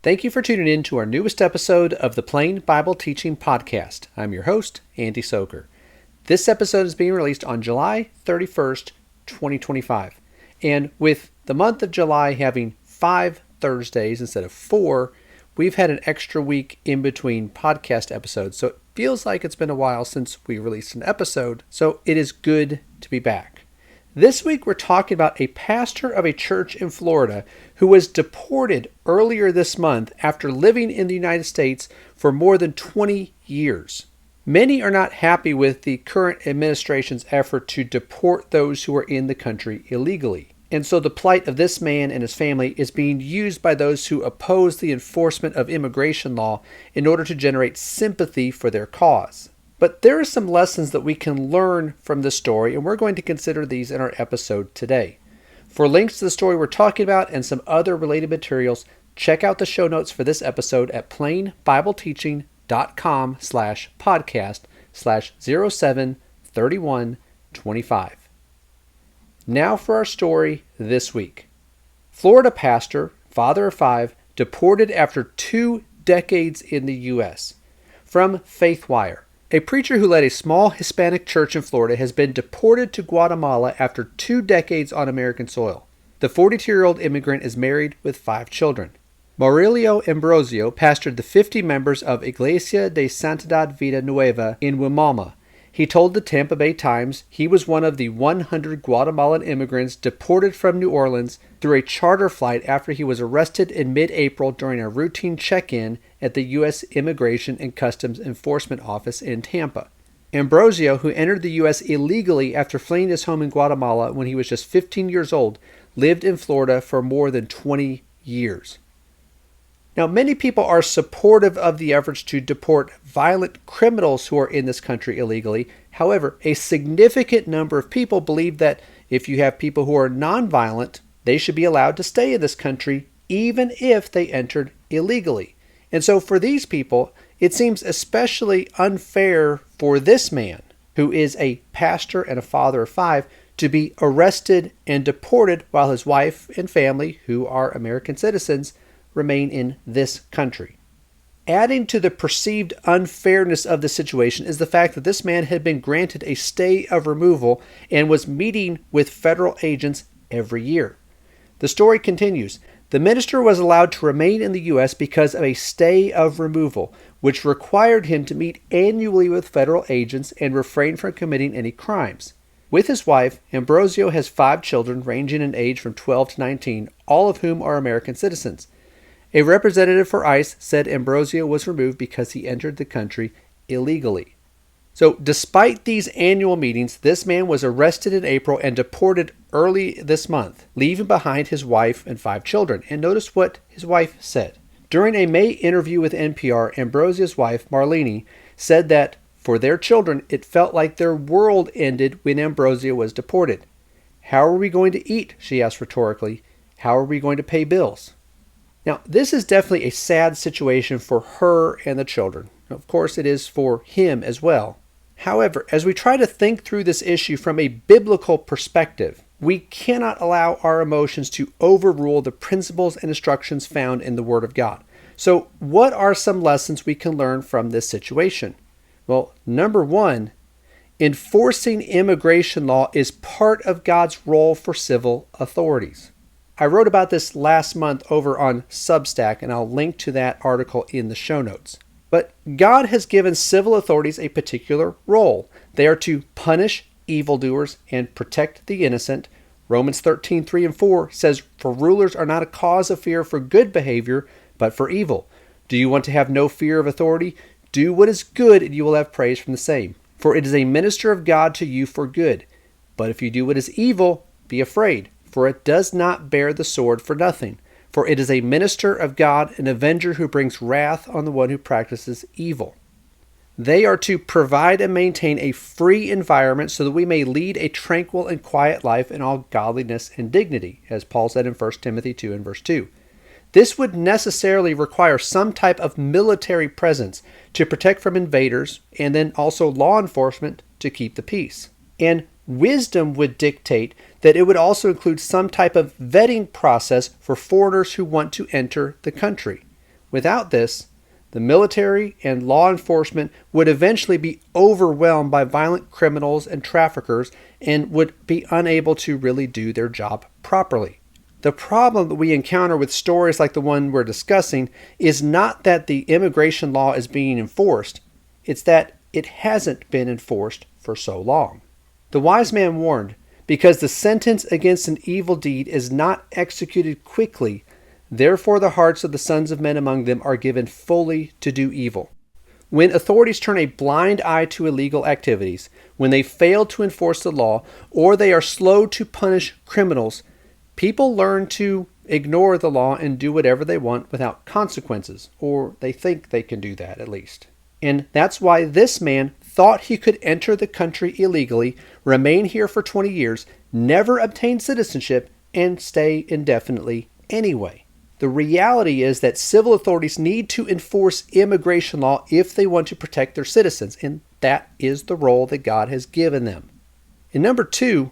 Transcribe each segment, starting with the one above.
Thank you for tuning in to our newest episode of the Plain Bible Teaching Podcast. I'm your host, Andy Soker. This episode is being released on July 31st, 2025. And with the month of July having 5 Thursdays instead of 4, we've had an extra week in between podcast episodes. So it feels like it's been a while since we released an episode. So it is good to be back. This week we're talking about a pastor of a church in Florida who was deported earlier this month after living in the United States for more than 20 years. Many are not happy with the current administration's effort to deport those who are in the country illegally. And so the plight of this man and his family is being used by those who oppose the enforcement of immigration law in order to generate sympathy for their cause. But there are some lessons that we can learn from this story, and we're going to consider these in our episode today. For links to the story we're talking about and some other related materials, check out the show notes for this episode at plainbibleteaching.com/podcast/073125. Now for our story this week. Florida pastor, father of 5, deported after 2 decades in the U.S. From FaithWire. A preacher who led a small Hispanic church in Florida has been deported to Guatemala after 2 decades on American soil. The 42-year-old immigrant is married with 5 children. Mauricio Ambrosio pastored the 50 members of Iglesia de Santidad Vida Nueva in Wimauma. He told the Tampa Bay Times he was one of the 100 Guatemalan immigrants deported from New Orleans through a charter flight after he was arrested in mid-April during a routine check-in at the U.S. Immigration and Customs Enforcement Office in Tampa. Ambrosio, who entered the U.S. illegally after fleeing his home in Guatemala when he was just 15 years old, lived in Florida for more than 20 years. Now, many people are supportive of the efforts to deport violent criminals who are in this country illegally. However, a significant number of people believe that if you have people who are nonviolent, they should be allowed to stay in this country even if they entered illegally. And so for these people, it seems especially unfair for this man, who is a pastor and a father of 5, to be arrested and deported while his wife and family, who are American citizens, remain in this country. Adding to the perceived unfairness of the situation is the fact that this man had been granted a stay of removal and was meeting with federal agents every year. The story continues. The minister was allowed to remain in the U.S. because of a stay of removal, which required him to meet annually with federal agents and refrain from committing any crimes. With his wife, Ambrosio has 5 children ranging in age from 12 to 19, all of whom are American citizens. A representative for ICE said Ambrosio was removed because he entered the country illegally. So despite these annual meetings, this man was arrested in April and deported early this month, leaving behind his wife and 5 children. And notice what his wife said. During a May interview with NPR, Ambrosio's wife, Marlene, said that for their children, it felt like their world ended when Ambrosio was deported. How are we going to eat? She asked rhetorically. How are we going to pay bills? Now, this is definitely a sad situation for her and the children. Of course, it is for him as well. However, as we try to think through this issue from a biblical perspective, we cannot allow our emotions to overrule the principles and instructions found in the Word of God. So, what are some lessons we can learn from this situation? Well, number 1, enforcing immigration law is part of God's role for civil authorities. I wrote about this last month over on Substack, and I'll link to that article in the show notes. But God has given civil authorities a particular role. They are to punish evildoers and protect the innocent. Romans 13:3 and 4 says, "For rulers are not a cause of fear for good behavior, but for evil. Do you want to have no fear of authority? Do what is good, and you will have praise from the same. For it is a minister of God to you for good. But if you do what is evil, be afraid. For it does not bear the sword for nothing. For it is a minister of God, an avenger who brings wrath on the one who practices evil." They are to provide and maintain a free environment so that we may lead a tranquil and quiet life in all godliness and dignity, as Paul said in 1 Timothy 2 and verse 2. This would necessarily require some type of military presence to protect from invaders, and then also law enforcement to keep the peace. And wisdom would dictate that it would also include some type of vetting process for foreigners who want to enter the country. Without this, the military and law enforcement would eventually be overwhelmed by violent criminals and traffickers and would be unable to really do their job properly. The problem that we encounter with stories like the one we're discussing is not that the immigration law is being enforced, it's that it hasn't been enforced for so long. The wise man warned, because the sentence against an evil deed is not executed quickly, therefore the hearts of the sons of men among them are given fully to do evil. When authorities turn a blind eye to illegal activities, when they fail to enforce the law, or they are slow to punish criminals, people learn to ignore the law and do whatever they want without consequences, or they think they can do that at least. And that's why this man thought he could enter the country illegally, remain here for 20 years, never obtain citizenship, and stay indefinitely anyway. The reality is that civil authorities need to enforce immigration law if they want to protect their citizens, and that is the role that God has given them. And number 2,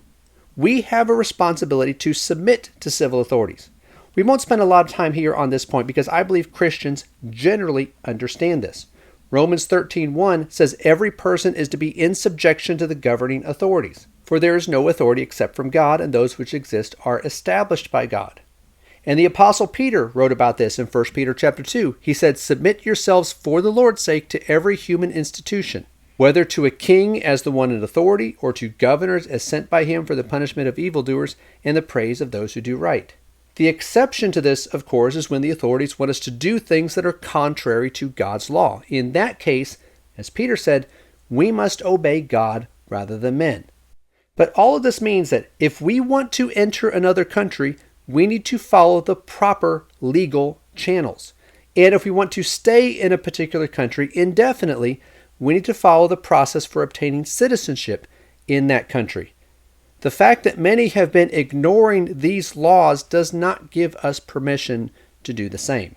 we have a responsibility to submit to civil authorities. We won't spend a lot of time here on this point because I believe Christians generally understand this. Romans 13:1 says every person is to be in subjection to the governing authorities, for there is no authority except from God, and those which exist are established by God. And the Apostle Peter wrote about this in 1 Peter chapter 2. He said, "Submit yourselves for the Lord's sake to every human institution, whether to a king as the one in authority, or to governors as sent by him for the punishment of evildoers and the praise of those who do right." The exception to this, of course, is when the authorities want us to do things that are contrary to God's law. In that case, as Peter said, we must obey God rather than men. But all of this means that if we want to enter another country, we need to follow the proper legal channels. And if we want to stay in a particular country indefinitely, we need to follow the process for obtaining citizenship in that country. The fact that many have been ignoring these laws does not give us permission to do the same.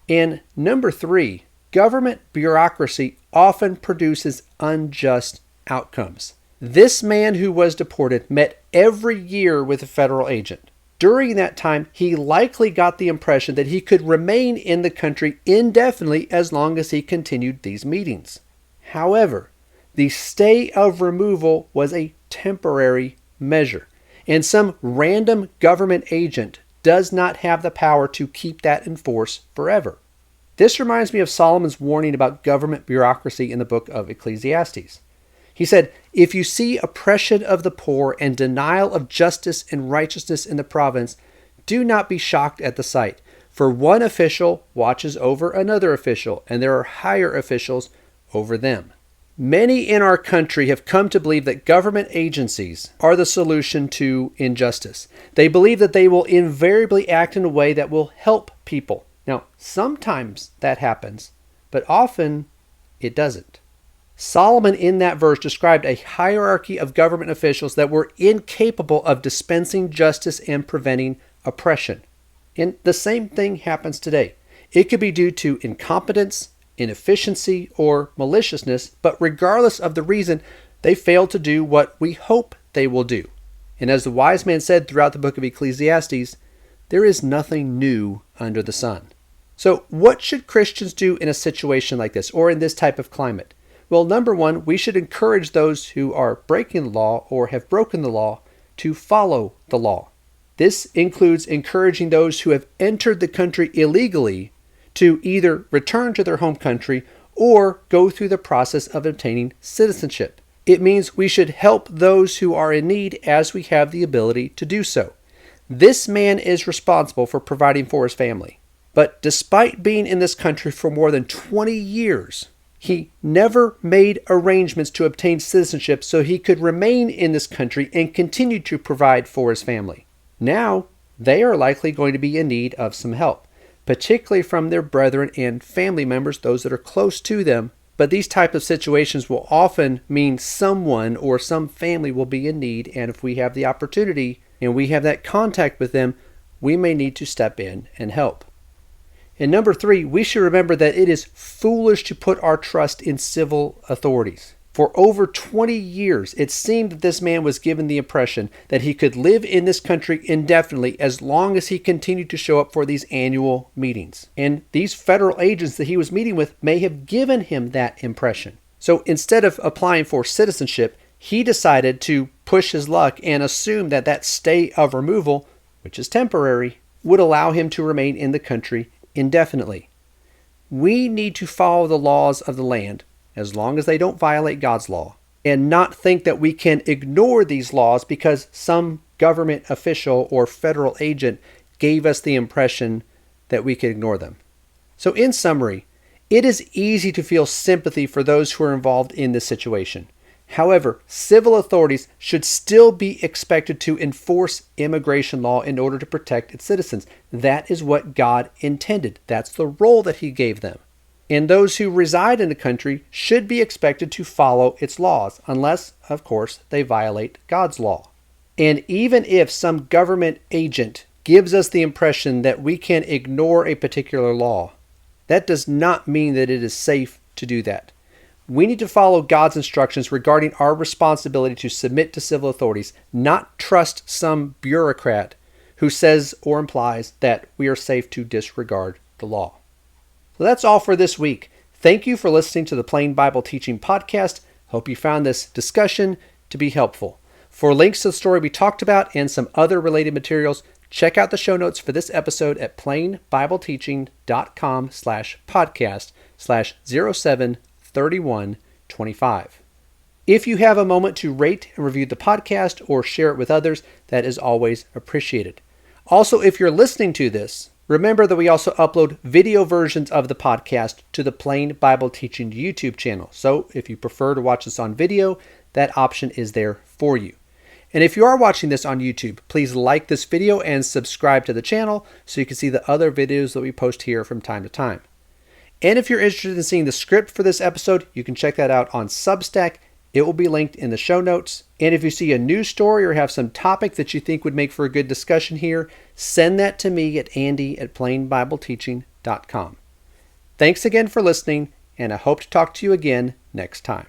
And number 3, government bureaucracy often produces unjust outcomes. This man who was deported met every year with a federal agent. During that time, he likely got the impression that he could remain in the country indefinitely as long as he continued these meetings. However, the stay of removal was a temporary measure, and some random government agent does not have the power to keep that in force forever. This reminds me of Solomon's warning about government bureaucracy in the book of Ecclesiastes. He said, "If you see oppression of the poor and denial of justice and righteousness in the province, do not be shocked at the sight, for one official watches over another official, and there are higher officials over them." Many in our country have come to believe that government agencies are the solution to injustice. They believe that they will invariably act in a way that will help people. Now, sometimes that happens, but often it doesn't. Solomon in that verse described a hierarchy of government officials that were incapable of dispensing justice and preventing oppression. And the same thing happens today. It could be due to incompetence, inefficiency, or maliciousness, but regardless of the reason, they fail to do what we hope they will do. And as the wise man said throughout the book of Ecclesiastes, there is nothing new under the sun. So what should Christians do in a situation like this, or in this type of climate? Well, number 1, we should encourage those who are breaking the law or have broken the law to follow the law. This includes encouraging those who have entered the country illegally to either return to their home country or go through the process of obtaining citizenship. It means we should help those who are in need as we have the ability to do so. This man is responsible for providing for his family. But despite being in this country for more than 20 years, he never made arrangements to obtain citizenship so he could remain in this country and continue to provide for his family. Now, they are likely going to be in need of some help, particularly from their brethren and family members, those that are close to them. But these type of situations will often mean someone or some family will be in need, and if we have the opportunity and we have that contact with them, we may need to step in and help. And number 3, we should remember that it is foolish to put our trust in civil authorities. For over 20 years, it seemed that this man was given the impression that he could live in this country indefinitely as long as he continued to show up for these annual meetings. And these federal agents that he was meeting with may have given him that impression. So instead of applying for citizenship, he decided to push his luck and assume that that stay of removal, which is temporary, would allow him to remain in the country indefinitely. We need to follow the laws of the land as long as they don't violate God's law, and not think that we can ignore these laws because some government official or federal agent gave us the impression that we could ignore them. So in summary, it is easy to feel sympathy for those who are involved in this situation. However, civil authorities should still be expected to enforce immigration law in order to protect its citizens. That is what God intended. That's the role that He gave them. And those who reside in the country should be expected to follow its laws, unless, of course, they violate God's law. And even if some government agent gives us the impression that we can ignore a particular law, that does not mean that it is safe to do that. We need to follow God's instructions regarding our responsibility to submit to civil authorities, not trust some bureaucrat who says or implies that we are safe to disregard the law. So that's all for this week. Thank you for listening to the Plain Bible Teaching Podcast. Hope you found this discussion to be helpful. For links to the story we talked about and some other related materials, check out the show notes for this episode at plainbibleteaching.com/podcast/073125. If you have a moment to rate and review the podcast or share it with others, that is always appreciated. Also, if you're listening to this, remember that we also upload video versions of the podcast to the Plain Bible Teaching YouTube channel. So if you prefer to watch this on video, that option is there for you. And if you are watching this on YouTube, please like this video and subscribe to the channel so you can see the other videos that we post here from time to time. And if you're interested in seeing the script for this episode, you can check that out on Substack. It will be linked in the show notes. And if you see a news story or have some topic that you think would make for a good discussion here, send that to me at andy@plainbibleteaching.com. Thanks again for listening, and I hope to talk to you again next time.